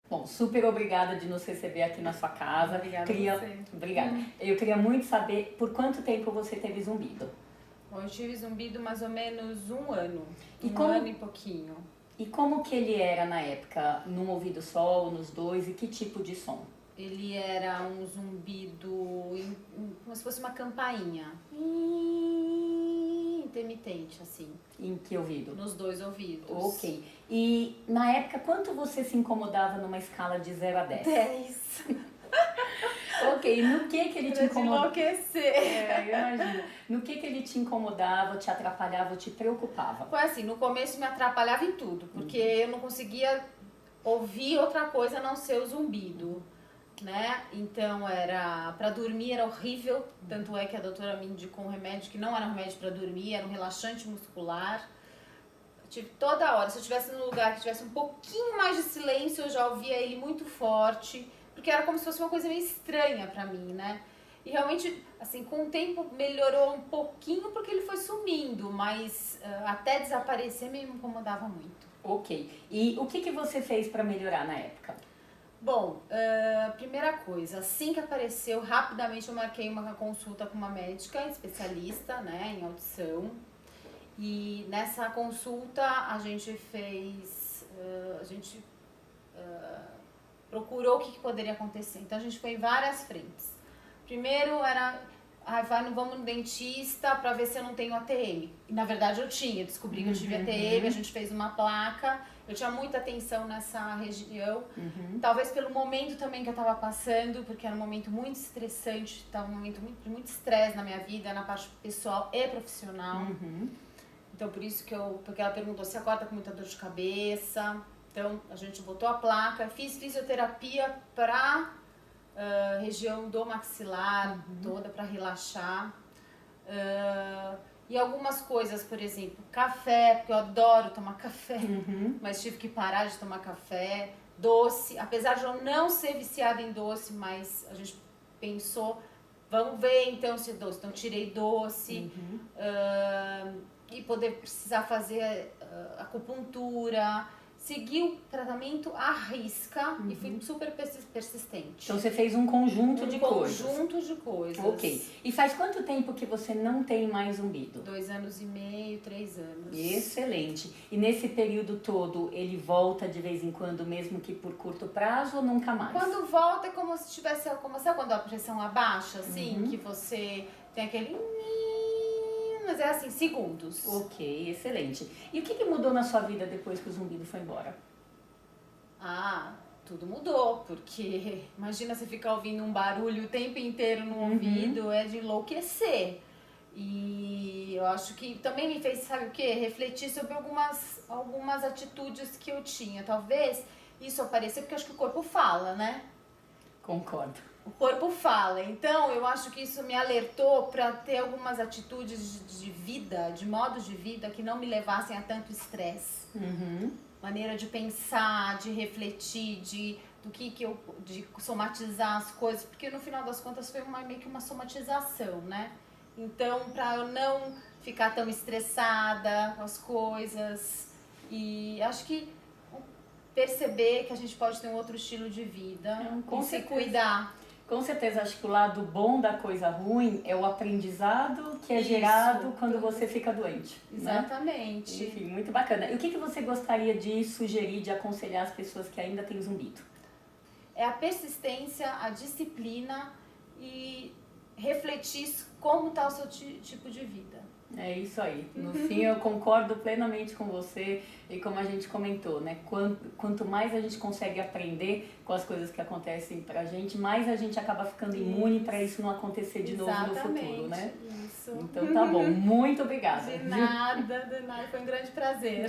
Bom, super obrigada de nos receber aqui na sua casa. Obrigada a você. Obrigada. Eu queria muito saber por quanto tempo você teve zumbido. Bom, eu tive zumbido mais ou menos um ano. Um ano e pouquinho. E como que ele era na época? Num ouvido só ou nos dois? E que tipo de som? Ele era um zumbido como se fosse uma campainha. Intermitente, assim. Em que ouvido? Nos dois ouvidos. Ok. E na época, quanto você se incomodava numa escala de 0 a 10? 10. Ok, no que ele te incomodava? Enlouquecer. Eu imagino. No que ele te incomodava, te atrapalhava ou te preocupava? Foi assim, no começo me atrapalhava em tudo, porque eu não conseguia ouvir outra coisa a não ser o zumbido, né? Então para dormir era horrível, tanto é que a doutora me indicou um remédio que não era um remédio para dormir, era um relaxante muscular. Eu tive toda hora, se eu estivesse num lugar que tivesse um pouquinho mais de silêncio, eu já ouvia ele muito forte, porque era como se fosse uma coisa meio estranha pra mim, né? E realmente, assim, com o tempo melhorou um pouquinho porque ele foi sumindo, mas até desaparecer me incomodava muito. Ok. E o que você fez para melhorar na época? Bom, primeira coisa, assim que apareceu, rapidamente eu marquei uma consulta com uma médica especialista, né, em audição. E nessa consulta a gente fez, procurou o que poderia acontecer. Então a gente foi em várias frentes. Primeiro era, vamos no dentista para ver se eu não tenho ATM. E na verdade eu tinha, descobri que eu tive ATM, a gente fez uma placa, eu tinha muita tensão nessa região. Talvez pelo momento também que eu estava passando, porque era um momento muito estressante, estava um momento de muito estresse na minha vida, na parte pessoal e profissional. Então por isso porque ela perguntou se acorda com muita dor de cabeça. Então a gente botou a placa, fiz fisioterapia para região do maxilar toda para relaxar. E algumas coisas, por exemplo, café, porque eu adoro tomar café, mas tive que parar de tomar café. Doce, apesar de eu não ser viciada em doce, mas a gente pensou, vamos ver então se é doce. Então tirei doce. E precisar fazer acupuntura, seguir o tratamento à risca e fui super persistente. Então você fez um conjunto de coisas. Um conjunto de coisas. Ok. E faz quanto tempo que você não tem mais zumbido? 2 anos e meio, 3 anos. Excelente. E nesse período todo ele volta de vez em quando, mesmo que por curto prazo ou nunca mais? Quando volta é como se tivesse, sabe quando a pressão abaixa, assim, que você tem aquele... Mas é assim, segundos. Ok, excelente. E o que mudou na sua vida depois que o zumbido foi embora? Tudo mudou, porque imagina você ficar ouvindo um barulho o tempo inteiro no ouvido, é de enlouquecer. E eu acho que também me fez, sabe o quê? Refletir sobre algumas atitudes que eu tinha. Talvez isso apareça porque eu acho que o corpo fala, né? Concordo. O corpo fala, então eu acho que isso me alertou para ter algumas atitudes de vida, de modos de vida que não me levassem a tanto estresse. Maneira de pensar, de refletir, de somatizar as coisas, porque no final das contas foi meio que uma somatização, né? Então, para eu não ficar tão estressada com as coisas, e acho que perceber que a gente pode ter um outro estilo de vida, com se certeza. cuidar. Com certeza, acho que o lado bom da coisa ruim é o aprendizado que é gerado quando você fica doente. Exatamente. Né? Enfim, muito bacana. E o que você gostaria de sugerir, de aconselhar as pessoas que ainda têm zumbido? É a persistência, a disciplina e refletir como está o seu tipo de vida. É isso aí. No fim, eu concordo plenamente com você e como a gente comentou, né? Quanto mais a gente consegue aprender com as coisas que acontecem pra gente, mais a gente acaba ficando imune para isso não acontecer de novo no futuro, né? Isso. Então tá bom. Muito obrigada. De nada. Foi um grande prazer.